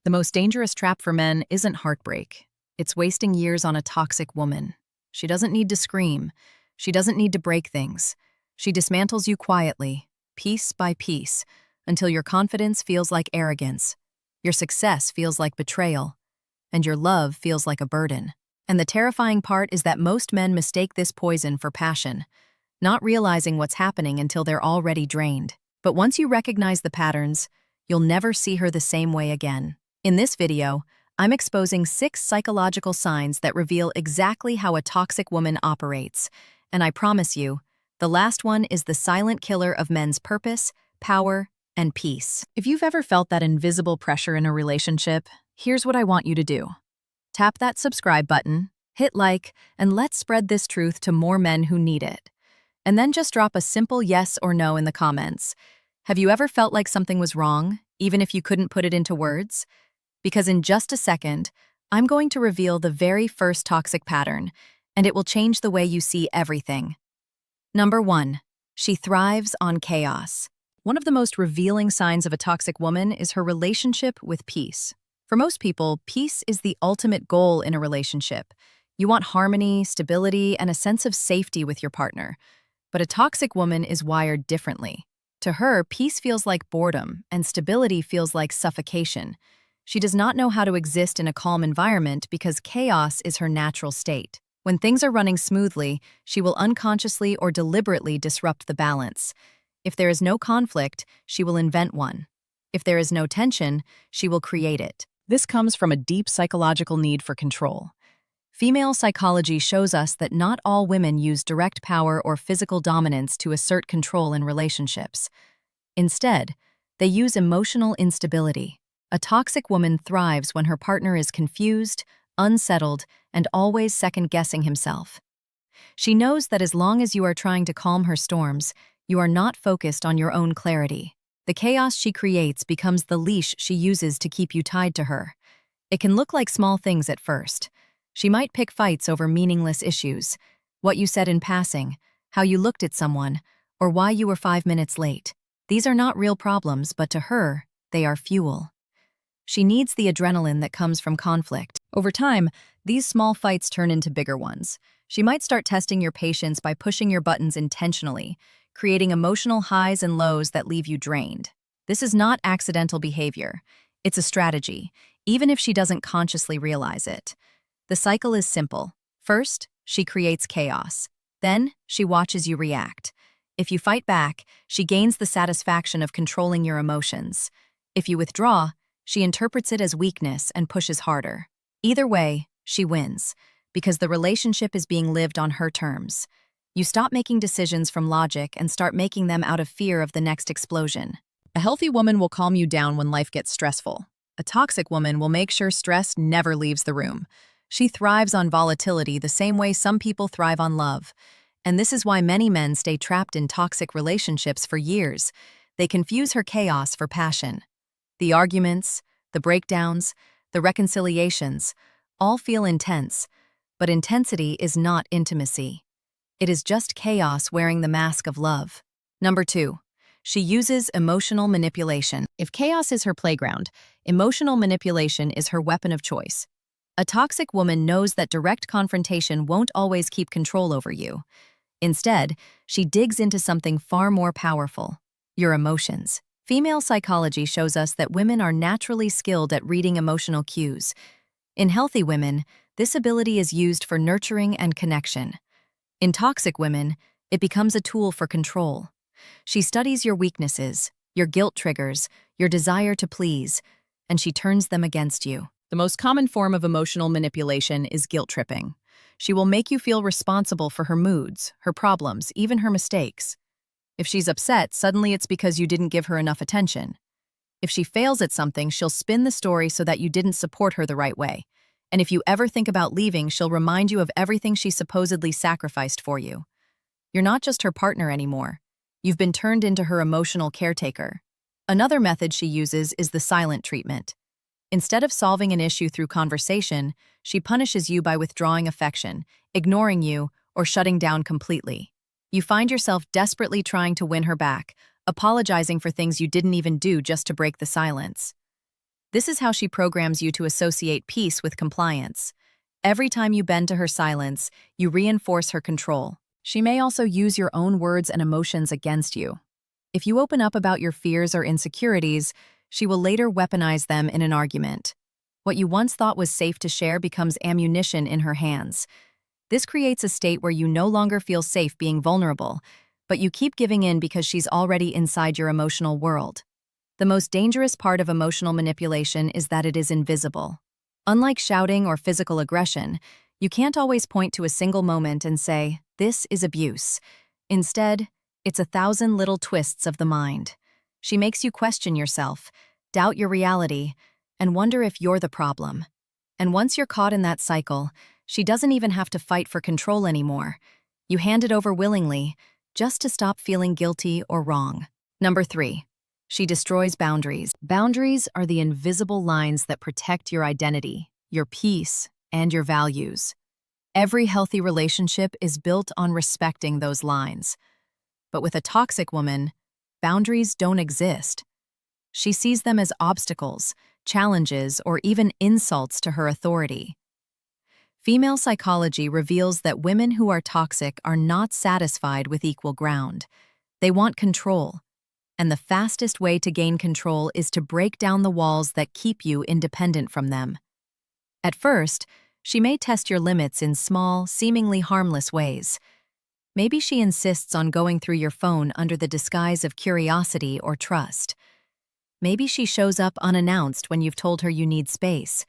The most dangerous trap for men isn't heartbreak. It's wasting years on a toxic woman. She doesn't need to scream. She doesn't need to break things. She dismantles you quietly, piece by piece, until your confidence feels like arrogance, your success feels like betrayal, and your love feels like a burden. And the terrifying part is that most men mistake this poison for passion, not realizing what's happening until they're already drained. But once you recognize the patterns, you'll never see her the same way again. In this video, I'm exposing 6 psychological signs that reveal exactly how a toxic woman operates. And I promise you, the last one is the silent killer of men's purpose, power, and peace. If you've ever felt that invisible pressure in a relationship, here's what I want you to do. Tap that subscribe button, hit like, and let's spread this truth to more men who need it. And then just drop a simple yes or no in the comments. Have you ever felt like something was wrong, even if you couldn't put it into words? Because in just a second, I'm going to reveal the very first toxic pattern, and it will change the way you see everything. Number 1. She thrives on chaos. One of the most revealing signs of a toxic woman is her relationship with peace. For most people, peace is the ultimate goal in a relationship. You want harmony, stability, and a sense of safety with your partner. But a toxic woman is wired differently. To her, peace feels like boredom, and stability feels like suffocation. She does not know how to exist in a calm environment because chaos is her natural state. When things are running smoothly, she will unconsciously or deliberately disrupt the balance. If there is no conflict, she will invent one. If there is no tension, she will create it. This comes from a deep psychological need for control. Female psychology shows us that not all women use direct power or physical dominance to assert control in relationships. Instead, they use emotional instability. A toxic woman thrives when her partner is confused, unsettled, and always second-guessing himself. She knows that as long as you are trying to calm her storms, you are not focused on your own clarity. The chaos she creates becomes the leash she uses to keep you tied to her. It can look like small things at first. She might pick fights over meaningless issues, what you said in passing, how you looked at someone, or why you were 5 minutes late. These are not real problems, but to her, they are fuel. She needs the adrenaline that comes from conflict. Over time, these small fights turn into bigger ones. She might start testing your patience by pushing your buttons intentionally, creating emotional highs and lows that leave you drained. This is not accidental behavior. It's a strategy, even if she doesn't consciously realize it. The cycle is simple. First, she creates chaos. Then, she watches you react. If you fight back, she gains the satisfaction of controlling your emotions. If you withdraw, she interprets it as weakness and pushes harder. Either way, she wins, because the relationship is being lived on her terms. You stop making decisions from logic and start making them out of fear of the next explosion. A healthy woman will calm you down when life gets stressful. A toxic woman will make sure stress never leaves the room. She thrives on volatility the same way some people thrive on love. And this is why many men stay trapped in toxic relationships for years. They confuse her chaos for passion. The arguments, the breakdowns, the reconciliations, all feel intense, but intensity is not intimacy. It is just chaos wearing the mask of love. Number 2. She uses emotional manipulation. If chaos is her playground, emotional manipulation is her weapon of choice. A toxic woman knows that direct confrontation won't always keep control over you. Instead, she digs into something far more powerful: your emotions. Female psychology shows us that women are naturally skilled at reading emotional cues. In healthy women, this ability is used for nurturing and connection. In toxic women, it becomes a tool for control. She studies your weaknesses, your guilt triggers, your desire to please, and she turns them against you. The most common form of emotional manipulation is guilt tripping. She will make you feel responsible for her moods, her problems, even her mistakes. If she's upset, suddenly it's because you didn't give her enough attention. If she fails at something, she'll spin the story so that you didn't support her the right way. And if you ever think about leaving, she'll remind you of everything she supposedly sacrificed for you. You're not just her partner anymore. You've been turned into her emotional caretaker. Another method she uses is the silent treatment. Instead of solving an issue through conversation, she punishes you by withdrawing affection, ignoring you, or shutting down completely. You find yourself desperately trying to win her back, apologizing for things you didn't even do just to break the silence. This is how she programs you to associate peace with compliance. Every time you bend to her silence, you reinforce her control. She may also use your own words and emotions against you. If you open up about your fears or insecurities, she will later weaponize them in an argument. What you once thought was safe to share becomes ammunition in her hands. This creates a state where you no longer feel safe being vulnerable, but you keep giving in because she's already inside your emotional world. The most dangerous part of emotional manipulation is that it is invisible. Unlike shouting or physical aggression, you can't always point to a single moment and say, "This is abuse." Instead, it's 1,000 little twists of the mind. She makes you question yourself, doubt your reality, and wonder if you're the problem. And once you're caught in that cycle, she doesn't even have to fight for control anymore. You hand it over willingly, just to stop feeling guilty or wrong. Number 3. She destroys boundaries. Boundaries are the invisible lines that protect your identity, your peace, and your values. Every healthy relationship is built on respecting those lines. But with a toxic woman, boundaries don't exist. She sees them as obstacles, challenges, or even insults to her authority. Female psychology reveals that women who are toxic are not satisfied with equal ground. They want control. And the fastest way to gain control is to break down the walls that keep you independent from them. At first, she may test your limits in small, seemingly harmless ways. Maybe she insists on going through your phone under the disguise of curiosity or trust. Maybe she shows up unannounced when you've told her you need space.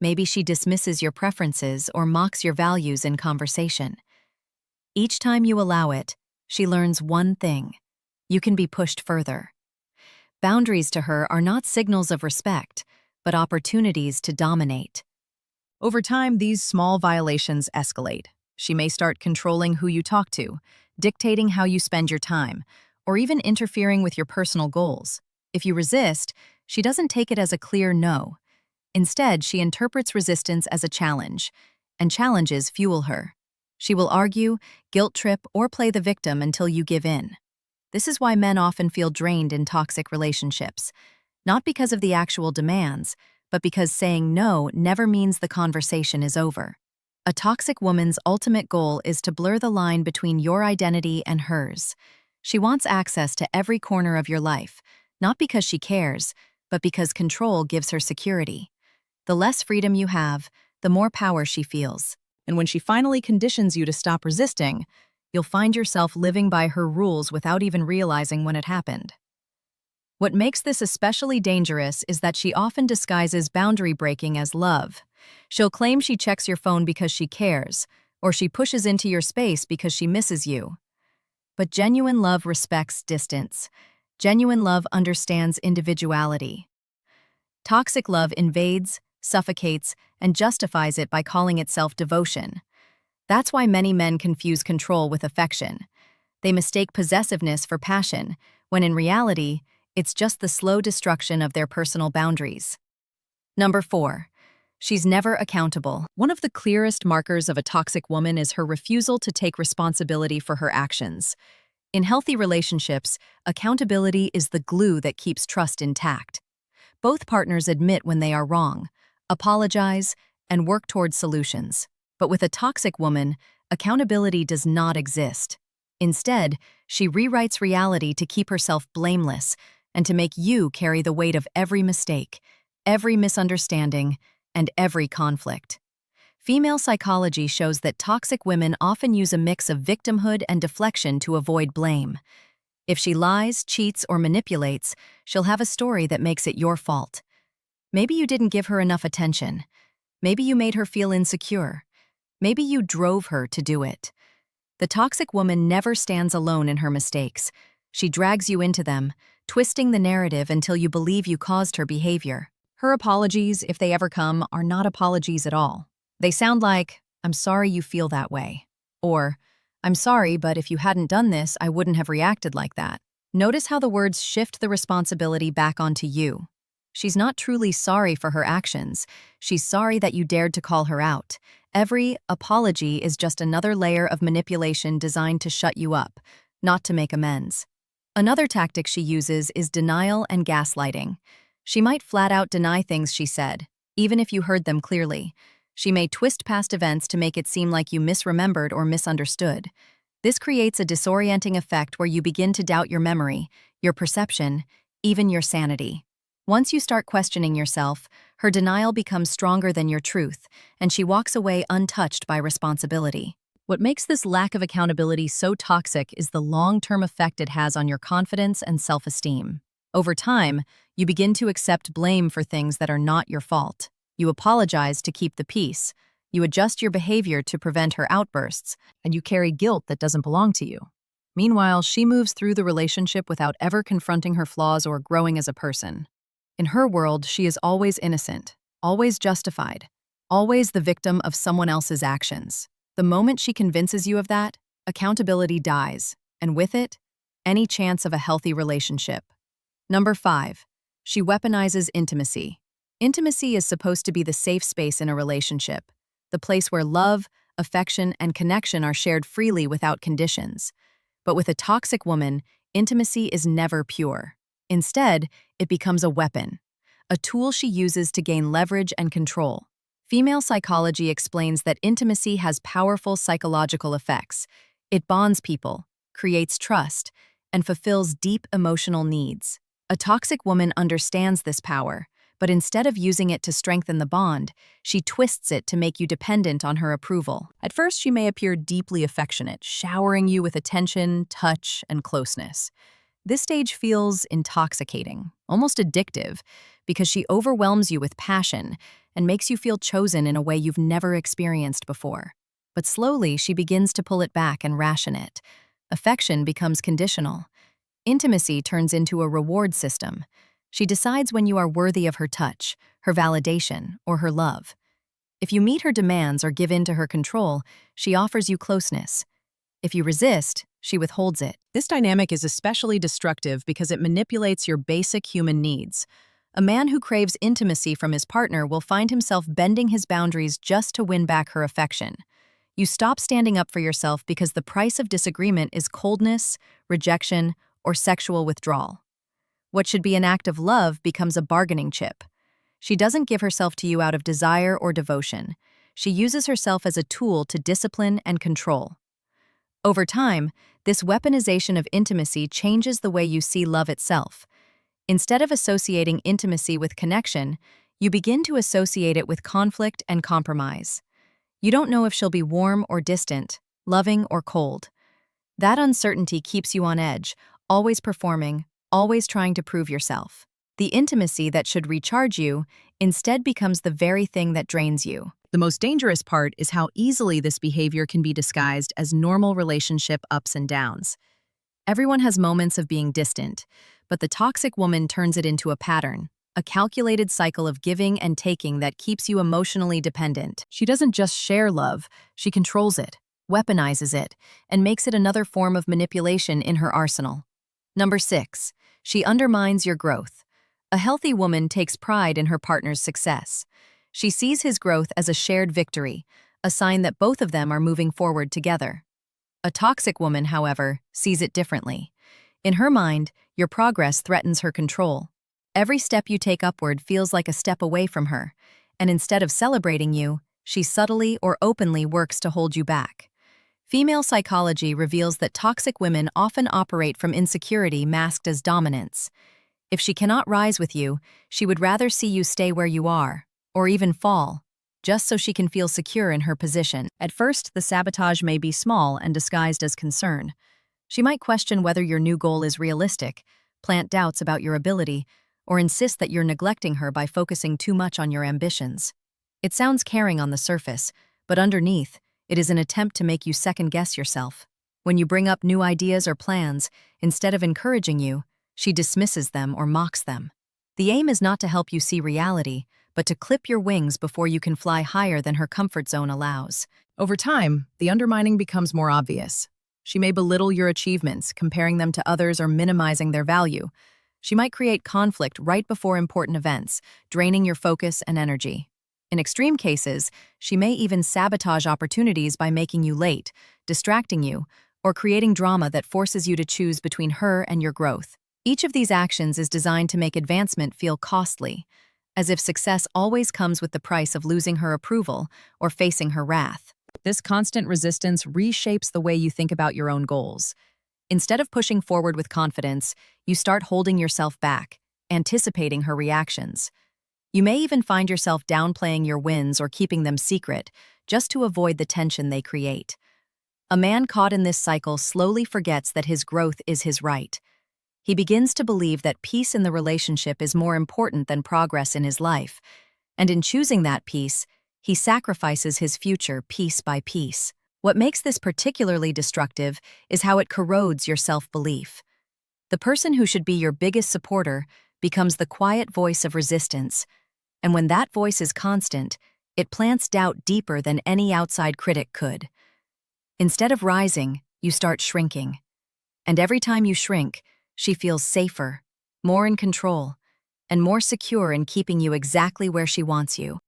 Maybe she dismisses your preferences or mocks your values in conversation. Each time you allow it, she learns one thing: you can be pushed further. Boundaries to her are not signals of respect, but opportunities to dominate. Over time, these small violations escalate. She may start controlling who you talk to, dictating how you spend your time, or even interfering with your personal goals. If you resist, she doesn't take it as a clear no. Instead, she interprets resistance as a challenge, and challenges fuel her. She will argue, guilt-trip, or play the victim until you give in. This is why men often feel drained in toxic relationships, not because of the actual demands, but because saying no never means the conversation is over. A toxic woman's ultimate goal is to blur the line between your identity and hers. She wants access to every corner of your life, not because she cares, but because control gives her security. The less freedom you have, the more power she feels. And when she finally conditions you to stop resisting, you'll find yourself living by her rules without even realizing when it happened. What makes this especially dangerous is that she often disguises boundary breaking as love. She'll claim she checks your phone because she cares, or she pushes into your space because she misses you. But genuine love respects distance. Genuine love understands individuality. Toxic love invades, suffocates, and justifies it by calling itself devotion. That's why many men confuse control with affection. They mistake possessiveness for passion, when in reality, it's just the slow destruction of their personal boundaries. Number 4. She's never accountable. One of the clearest markers of a toxic woman is her refusal to take responsibility for her actions. In healthy relationships, accountability is the glue that keeps trust intact. Both partners admit when they are wrong, apologize, and work toward solutions. But with a toxic woman, accountability does not exist. Instead, she rewrites reality to keep herself blameless and to make you carry the weight of every mistake, every misunderstanding, and every conflict. Female psychology shows that toxic women often use a mix of victimhood and deflection to avoid blame. If she lies, cheats, or manipulates, she'll have a story that makes it your fault. Maybe you didn't give her enough attention. Maybe you made her feel insecure. Maybe you drove her to do it. The toxic woman never stands alone in her mistakes. She drags you into them, twisting the narrative until you believe you caused her behavior. Her apologies, if they ever come, are not apologies at all. They sound like, "I'm sorry you feel that way," or "I'm sorry, but if you hadn't done this, I wouldn't have reacted like that." Notice how the words shift the responsibility back onto you. She's not truly sorry for her actions. She's sorry that you dared to call her out. Every apology is just another layer of manipulation designed to shut you up, not to make amends. Another tactic she uses is denial and gaslighting. She might flat out deny things she said, even if you heard them clearly. She may twist past events to make it seem like you misremembered or misunderstood. This creates a disorienting effect where you begin to doubt your memory, your perception, even your sanity. Once you start questioning yourself, her denial becomes stronger than your truth, and she walks away untouched by responsibility. What makes this lack of accountability so toxic is the long-term effect it has on your confidence and self-esteem. Over time, you begin to accept blame for things that are not your fault. You apologize to keep the peace. You adjust your behavior to prevent her outbursts, and you carry guilt that doesn't belong to you. Meanwhile, she moves through the relationship without ever confronting her flaws or growing as a person. In her world, she is always innocent, always justified, always the victim of someone else's actions. The moment she convinces you of that, accountability dies, and with it, any chance of a healthy relationship. Number 5. She weaponizes intimacy. Intimacy is supposed to be the safe space in a relationship, the place where love, affection, and connection are shared freely without conditions. But with a toxic woman, intimacy is never pure. Instead, it becomes a weapon, a tool she uses to gain leverage and control. Female psychology explains that intimacy has powerful psychological effects. It bonds people, creates trust, and fulfills deep emotional needs. A toxic woman understands this power, but instead of using it to strengthen the bond, she twists it to make you dependent on her approval. At first, she may appear deeply affectionate, showering you with attention, touch, and closeness. This stage feels intoxicating, almost addictive, because she overwhelms you with passion and makes you feel chosen in a way you've never experienced before. But slowly, she begins to pull it back and ration it. Affection becomes conditional. Intimacy turns into a reward system. She decides when you are worthy of her touch, her validation, or her love. If you meet her demands or give in to her control, she offers you closeness. If you resist, she withholds it. This dynamic is especially destructive because it manipulates your basic human needs. A man who craves intimacy from his partner will find himself bending his boundaries just to win back her affection. You stop standing up for yourself because the price of disagreement is coldness, rejection, or sexual withdrawal. What should be an act of love becomes a bargaining chip. She doesn't give herself to you out of desire or devotion. She uses herself as a tool to discipline and control. Over time, this weaponization of intimacy changes the way you see love itself. Instead of associating intimacy with connection, you begin to associate it with conflict and compromise. You don't know if she'll be warm or distant, loving or cold. That uncertainty keeps you on edge, always performing, always trying to prove yourself. The intimacy that should recharge you instead becomes the very thing that drains you. The most dangerous part is how easily this behavior can be disguised as normal relationship ups and downs. Everyone has moments of being distant, but the toxic woman turns it into a pattern, a calculated cycle of giving and taking that keeps you emotionally dependent. She doesn't just share love, she controls it, weaponizes it, and makes it another form of manipulation in her arsenal. Number 6. She undermines your growth. A healthy woman takes pride in her partner's success. She sees his growth as a shared victory, a sign that both of them are moving forward together. A toxic woman, however, sees it differently. In her mind, your progress threatens her control. Every step you take upward feels like a step away from her, and instead of celebrating you, she subtly or openly works to hold you back. Female psychology reveals that toxic women often operate from insecurity masked as dominance. If she cannot rise with you, she would rather see you stay where you are, or even fall, just so she can feel secure in her position. At first, the sabotage may be small and disguised as concern. She might question whether your new goal is realistic, plant doubts about your ability, or insist that you're neglecting her by focusing too much on your ambitions. It sounds caring on the surface, but underneath, it is an attempt to make you second-guess yourself. When you bring up new ideas or plans, instead of encouraging you, she dismisses them or mocks them. The aim is not to help you see reality, but to clip your wings before you can fly higher than her comfort zone allows. Over time, the undermining becomes more obvious. She may belittle your achievements, comparing them to others or minimizing their value. She might create conflict right before important events, draining your focus and energy. In extreme cases, she may even sabotage opportunities by making you late, distracting you, or creating drama that forces you to choose between her and your growth. Each of these actions is designed to make advancement feel costly, as if success always comes with the price of losing her approval or facing her wrath. This constant resistance reshapes the way you think about your own goals. Instead of pushing forward with confidence, you start holding yourself back, anticipating her reactions. You may even find yourself downplaying your wins or keeping them secret, just to avoid the tension they create. A man caught in this cycle slowly forgets that his growth is his right. He begins to believe that peace in the relationship is more important than progress in his life, and in choosing that peace, he sacrifices his future piece by piece. What makes this particularly destructive is how it corrodes your self-belief. The person who should be your biggest supporter becomes the quiet voice of resistance, and when that voice is constant, it plants doubt deeper than any outside critic could. Instead of rising, you start shrinking. And every time you shrink, she feels safer, more in control, and more secure in keeping you exactly where she wants you.